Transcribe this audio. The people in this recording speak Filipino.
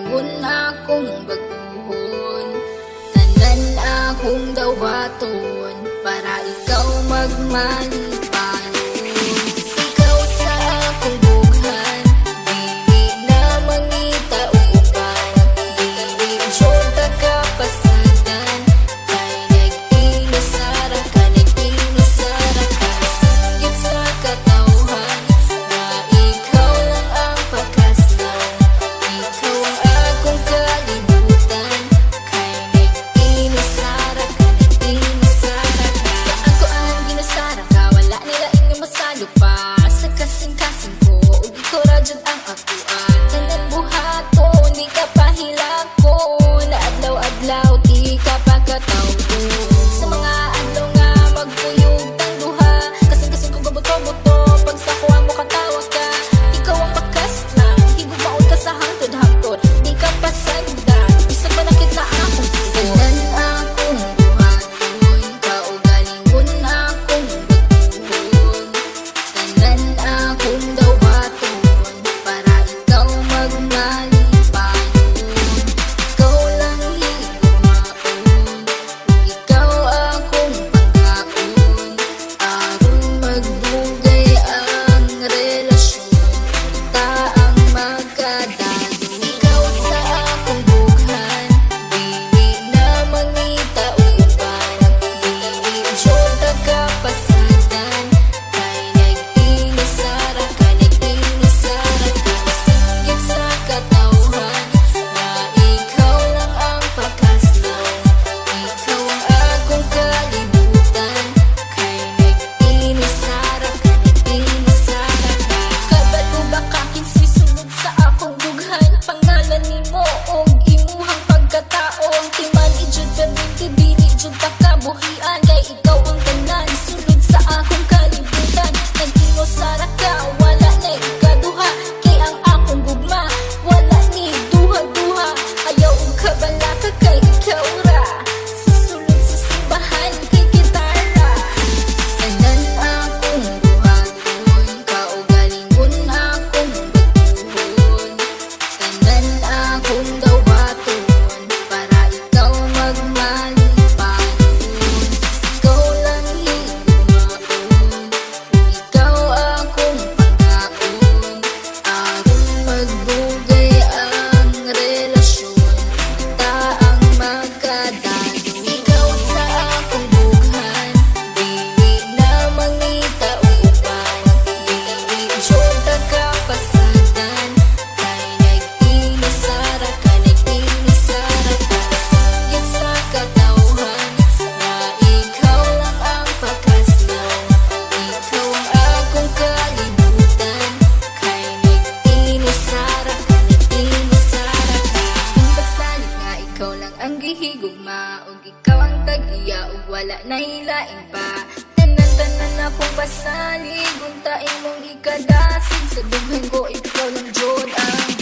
kaugalingon akong baguhon. Tanan akong dawaton para ikaw magmalipayon. Ikaw sa akong bughan, dili na mangita uban. Dili jota ka pasadan, kay nag-inasara ka, nag-inasara ka. Singgit sa katawhan na ikaw lang ang pakaslan. Ikaw ang akong kalibutan, kay nag-inasara ka, nag-inasara ka. Sa ako ang ginasara ka, wala nila inyong masalo pa. Sa kasing-kasing ko, ug ikaw radyod ang akuan. Tanan buhato, di ka pahilako, na adlaw-adlaw, di ka pagkatawdo. Sa mga adlaw nga magpuyog tang duha, kasing-kasing ko gabot-boto, pag sa kuha mo katawa ka. Ikaw ang bakas lang, higug maon ka sa hangtod-hangtod, di ka pasagdan, isang panakit na akong tanan akong buhaton, kaugalingon akong baguhon. Tanan akong dawaton para ikaw magmalipayon. Ikaw lang higumaon, ikaw akong pagkaon. Aron magdugay ang relasyon, ta ang magkadalo. Ikaw sa akong bughan, dili na mangita uban. Dili jota ka pasadan, kay nag-inasara ka, nag-inasara ka. Singgit sa katawhan na ikaw lang ang pakaslan. Ikaw ang akong kalibutan, kay nag-inasara ka, nag-inasara ka. Kabalo ba ka kinsay sulod sa akong bughan? Pangalan nimo og imuhang pagkatao, ang timan ijud perminti, dili jud ta kabuhian. Kay ikaw ang tanan sulod sa akong kalibutan, nag-inasara ka, wala na ikaduha. Kay ang akong gugma, wala ni duha-duha. Ayaw og kabala ka, kay ikaw ra susulod sa simbahan, kay gitara. Tanan akong buhaton, kaugalingon akong baguhon. Tanan akong dawaton para ikaw magmalipayon. Ikaw lang higumaon, ikaw akong pagkaon. Aron magdugay ang relasyon, ta ang magkadalo. Ikaw sa akong bughan, dili na mangita uban. Dili jota ka pasadan, kay nag-inasara ka, nag-inasara ka. Singgit sa katawhan na ikaw lang ang pakaslan. Ikaw ang akong kalibutan, kay nag-inasara ka, nag-inasara ka. Kung basalig nga ikaw lang ang gihigugma, ug ikaw ang tag-iya, ug wala na hilain pa. Tanan-tanan akong basalig, unta imong ikadasig, sa dughan ko ikaw lang jud ang